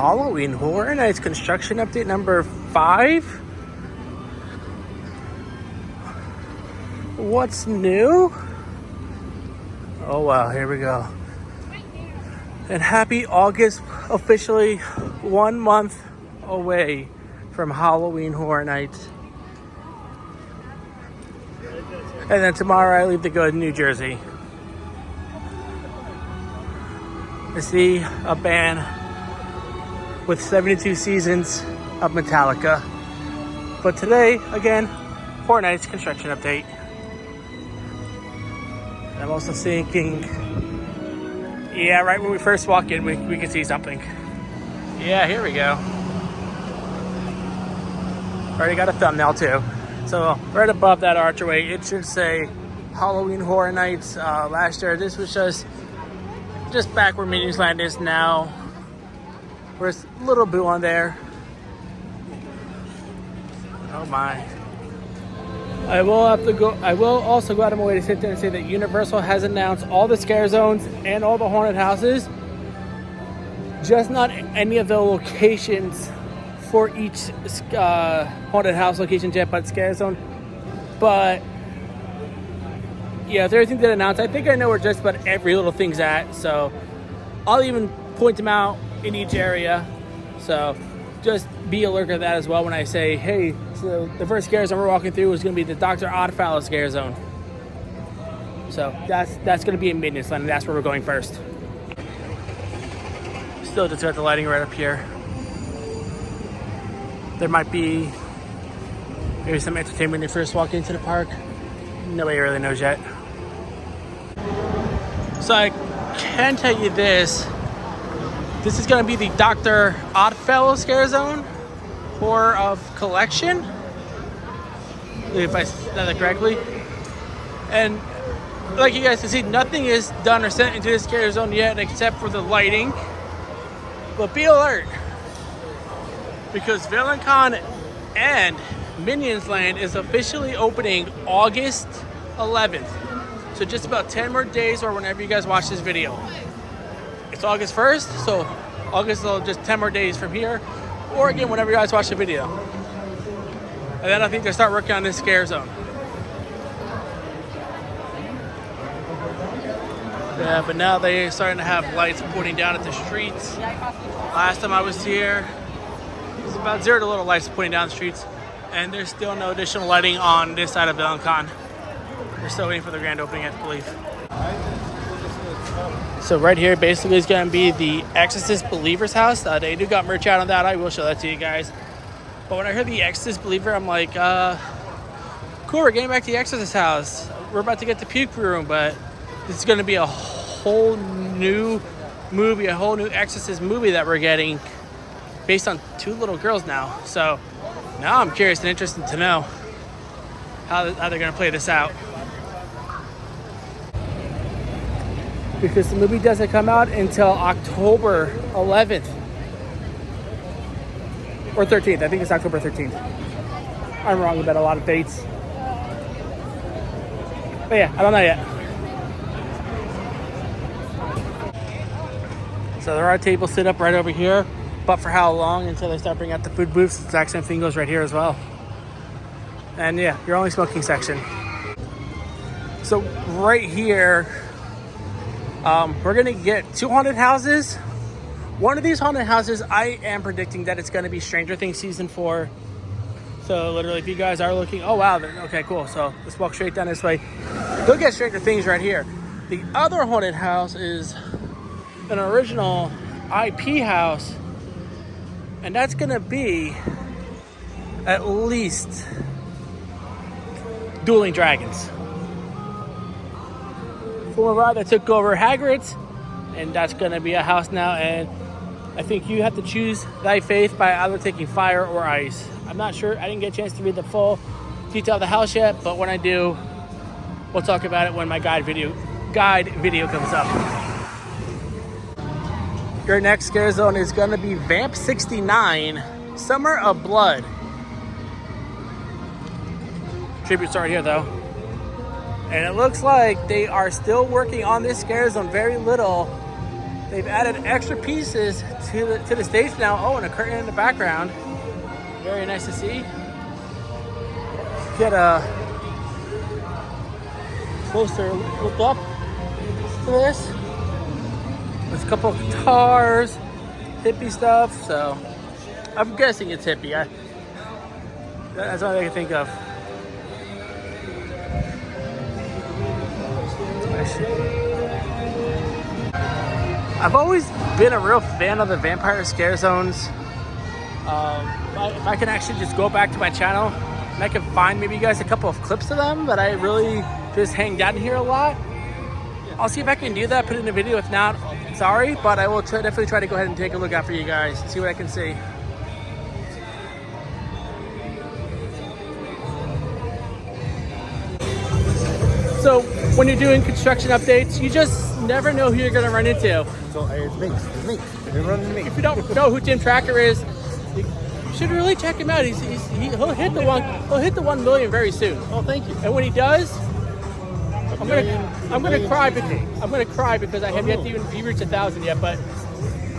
Halloween Horror Nights construction update number 5. What's new? Oh wow, here we go. And happy August, officially 1 month away from Halloween Horror Nights. And then tomorrow I leave to go to New Jersey to see a band with 72 seasons of Metallica. But today, again, Horror Nights construction update. I'm also thinking, yeah, right when we first walk in, we can see something. Yeah, here we go. Already got a thumbnail too. So right above that archway, it should say Halloween Horror Nights. Last year, this was just back where Minions Land is now. There's a little boo on there. Oh my. I will also go out of my way to sit there and say that Universal has announced all the scare zones and all the haunted houses. Just not any of the locations for each haunted house location yet, but scare zone. But yeah, if everything did announce, I think I know where just about every little thing's at. So I'll even point them out in each area. So just be alert to that as well when I say, hey, so the first scare zone we're walking through is going to be the Dr. Oddfellow scare zone. So that's going to be in Minions Land, and that's where we're going first. Still just got the lighting right up here. There might be maybe some entertainment when you first walk into the park. Nobody really knows yet. So I can tell you this. This is going to be the Dr. Oddfellow scare zone. Horror of Collection, if I said that correctly. And like you guys can see, nothing is done or sent into this scare zone yet except for the lighting. But be alert, because VillainCon and Minions Land is officially opening August 11th. So just about 10 more days, or whenever you guys watch this video. It's August 1st, so August is just 10 more days from here. Or again, whenever you guys watch the video. And then I think they'll start working on this scare zone. Yeah, but now they're starting to have lights pointing down at the streets. Last time I was here, it was about 0 to little lights pointing down the streets. And there's still no additional lighting on this side of VillainCon. We're still waiting for the grand opening, I believe. So right here basically is going to be the Exorcist Believer's house. They do got merch out on that. I will show that to you guys. But when I heard the Exorcist Believer, I'm like, cool, we're getting back to the Exorcist house. We're about to get the puke room, but this is going to be a whole new movie, a whole new Exorcist movie that we're getting based on 2 little girls now. So now I'm curious and interested to know how they're going to play this out. Because the movie doesn't come out until October 11th. Or 13th. I think it's October 13th. I'm wrong about a lot of dates. But yeah, I don't know yet. So there are tables set up right over here. But for how long until they start bringing out the food booths? The exact same thing goes right here as well. And yeah, your only smoking section. So right here, we're going to get 2 haunted houses. One of these haunted houses, I am predicting that it's going to be Stranger Things Season 4. So literally, if you guys are looking, oh wow, okay, cool. So let's walk straight down this way. You'll get Stranger Things right here. The other haunted house is an original IP house. And that's going to be at least Dueling Dragons. Former ride that took over Hagrid's, and that's going to be a house now. And I think you have to choose thy faith by either taking fire or ice. I'm not sure. I didn't get a chance to read the full detail of the house yet, but when I do, we'll talk about it when my guide video comes up. Your next scare zone is going to be Vamp 69, Summer of Blood. Tribute started here though. And it looks like they are still working on this scare zone very little. they've added extra pieces to the stage now. Oh, and a curtain in the background. Very nice to see. Get a closer look up to this. There's a couple of guitars, hippie stuff. So I'm guessing it's hippie. That's all I can think of. I've always been a real fan of the vampire scare zones. If I can actually just go back to my channel and I can find maybe you guys a couple of clips of them that I really just hang out in here a lot, I'll see if I can do that, put it in a video. If not, sorry, but I will definitely try to go ahead and take a look out for you guys, see what I can see. So when you're doing construction updates, you just never know who you're going to run into. So it's me. You're running to me. If you don't know who Tim Tracker is, you should really check him out. He'll hit the 1 million very soon. Oh, thank you. And when he does, I'm gonna cry because I have yet to even reach 1,000 yet. But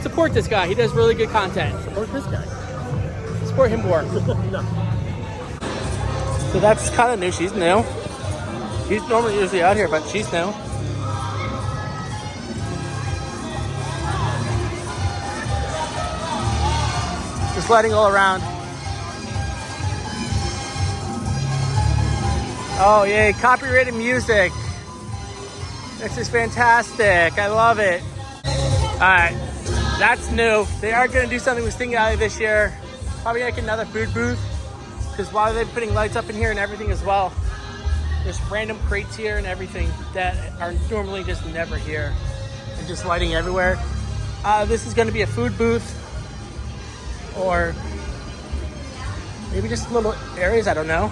support this guy. He does really good content. Support this guy. Support him more. No. So that's kind of new. She's new. He's normally usually out here, but she's new. Just lighting all around. Oh yay, copyrighted music. This is fantastic. I love it. Alright, that's new. They are going to do something with Sting Alley this year. Probably like another food booth. Because while they're putting lights up in here and everything as well, there's random crates here and everything that are normally just never here. And just lighting everywhere. This is going to be a food booth. Or maybe just little areas, I don't know.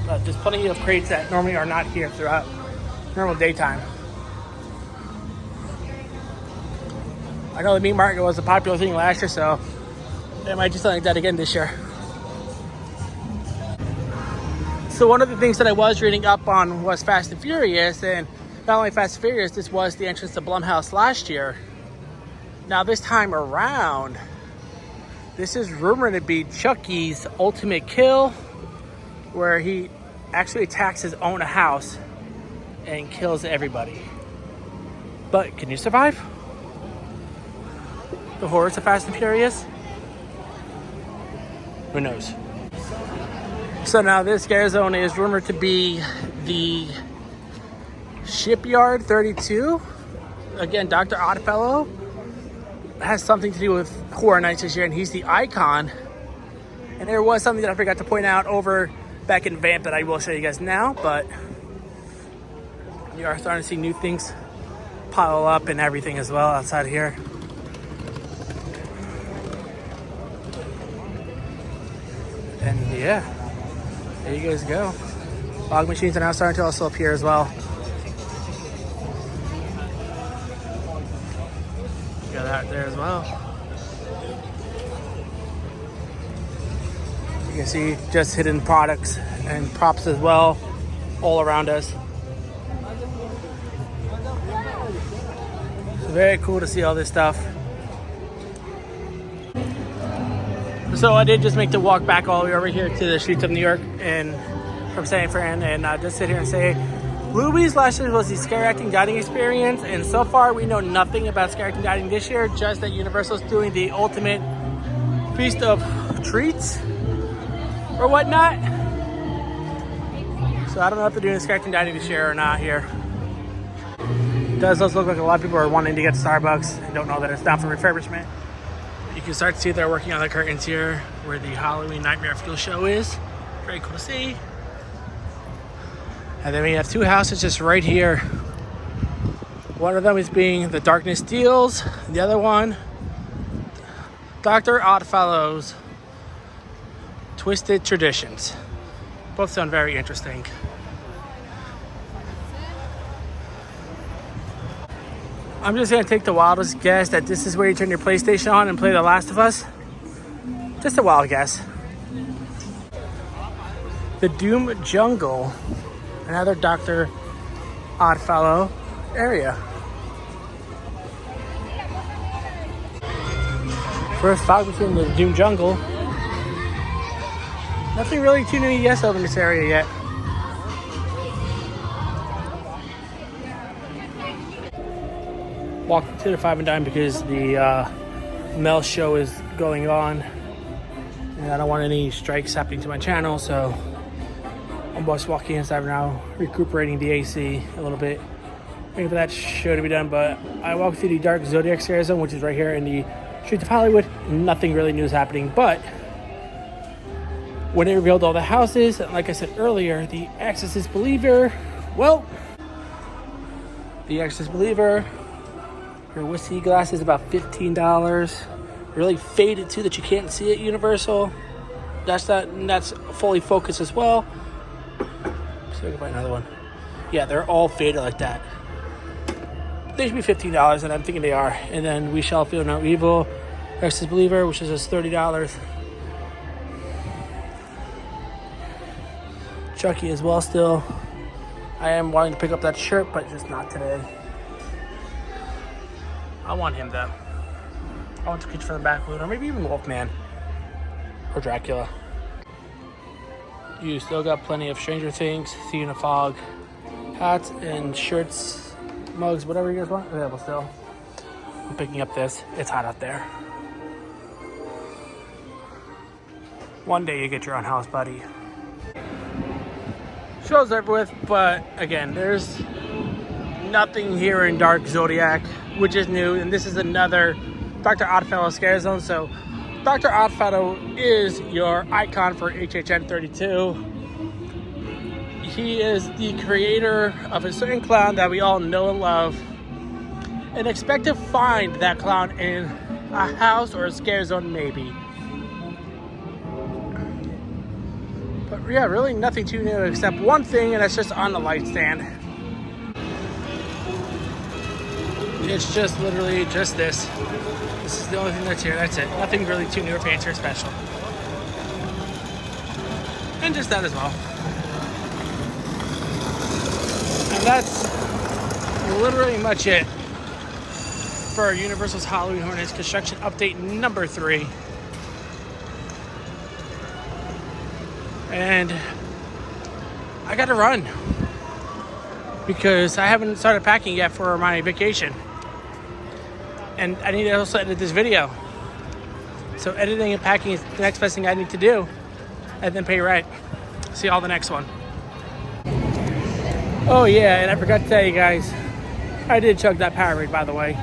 But there's plenty of crates that normally are not here throughout normal daytime. I know the meat market was a popular thing last year, so they might do something like that again this year. So one of the things that I was reading up on was Fast and Furious, and not only Fast and Furious, this was the entrance to Blumhouse last year. Now this time around, this is rumored to be Chucky's ultimate kill, where he actually attacks his own house and kills everybody. But can you survive the horrors of Fast and Furious? Who knows? So now this scare zone is rumored to be the Shipyard 32. Again, Dr. Oddfellow has something to do with Horror Nights this year, and he's the icon. And there was something that I forgot to point out over back in Vamp that I will show you guys now, but you are starting to see new things pile up and everything as well outside here. And yeah, there you guys go. Fog machines are now starting to also appear as well. Got that there as well. You can see just hidden products and props as well all around us. So very cool to see all this stuff. So I did just make the walk back all the way over here to the streets of New York and from San Fran, and just sit here and say Louis last year was the scare acting dining experience, and so far we know nothing about scare acting dining this year, just that Universal's doing the ultimate feast of treats or whatnot. So I don't know if they're doing scare acting dining this year or not here. It does also look like a lot of people are wanting to get Starbucks and don't know that it's down for refurbishment. You can start to see they're working on the curtains here where the Halloween Nightmare Fuel show is. Very cool to see. And then we have two houses just right here. One of them is being the Darkness Deals. The other one, Dr. Oddfellow's Twisted Traditions. Both sound very interesting. I'm just gonna take the wildest guess that this is where you turn your PlayStation on and play The Last of Us. Just a wild guess. The Doom Jungle, another Dr. Oddfellow area. First fog machine in the Doom Jungle. Nothing really too new ES over in this area yet. Walked to the 5 and Dime because the Mel show is going on. And I don't want any strikes happening to my channel, so I'm just walking inside now, recuperating the AC a little bit. Waiting for that show to be done, but I walked through the Dark Zodiac Scare Zone, which is right here in the streets of Hollywood. Nothing really new is happening, but when it revealed all the houses, like I said earlier, the Exorcist Believer, well, the Exorcist Believer, your whiskey glass is about $15. Really faded too that you can't see it, Universal. That's fully focused as well. So I can buy another one. Yeah, they're all faded like that. They should be $15, and I'm thinking they are. And then We Shall Feel No Evil, Exorcist Believer, which is just $30. Chucky as well still. I am wanting to pick up that shirt, but just not today. I want him though. I want to Creature from the Backwood, or maybe even Wolfman. Or Dracula. You still got plenty of Stranger Things, See in a Fog, hats and shirts, mugs, whatever you guys want, available still. I'm picking up this. It's hot out there. One day you get your own house, buddy. Shows everywhere, but again, there's nothing here in Dark Zodiac, which is new, and this is another Dr. Oddfellow Scare Zone. So Dr. Oddfellow is your icon for HHN 32. He is the creator of a certain clown that we all know and love, and expect to find that clown in a house or a scare zone maybe. But yeah, really nothing too new except one thing, and that's just on the light stand. It's just literally just this. This is the only thing that's here, that's it. Nothing really too new or fancy or special. And just that as well. And that's literally much it for Universal's Halloween Horror Nights construction update number 3. And I gotta run because I haven't started packing yet for my vacation. And I need to also edit this video. So editing and packing is the next best thing I need to do. And then pay rent. See you all the next one. Oh yeah, and I forgot to tell you guys, I did chug that Powerade, by the way.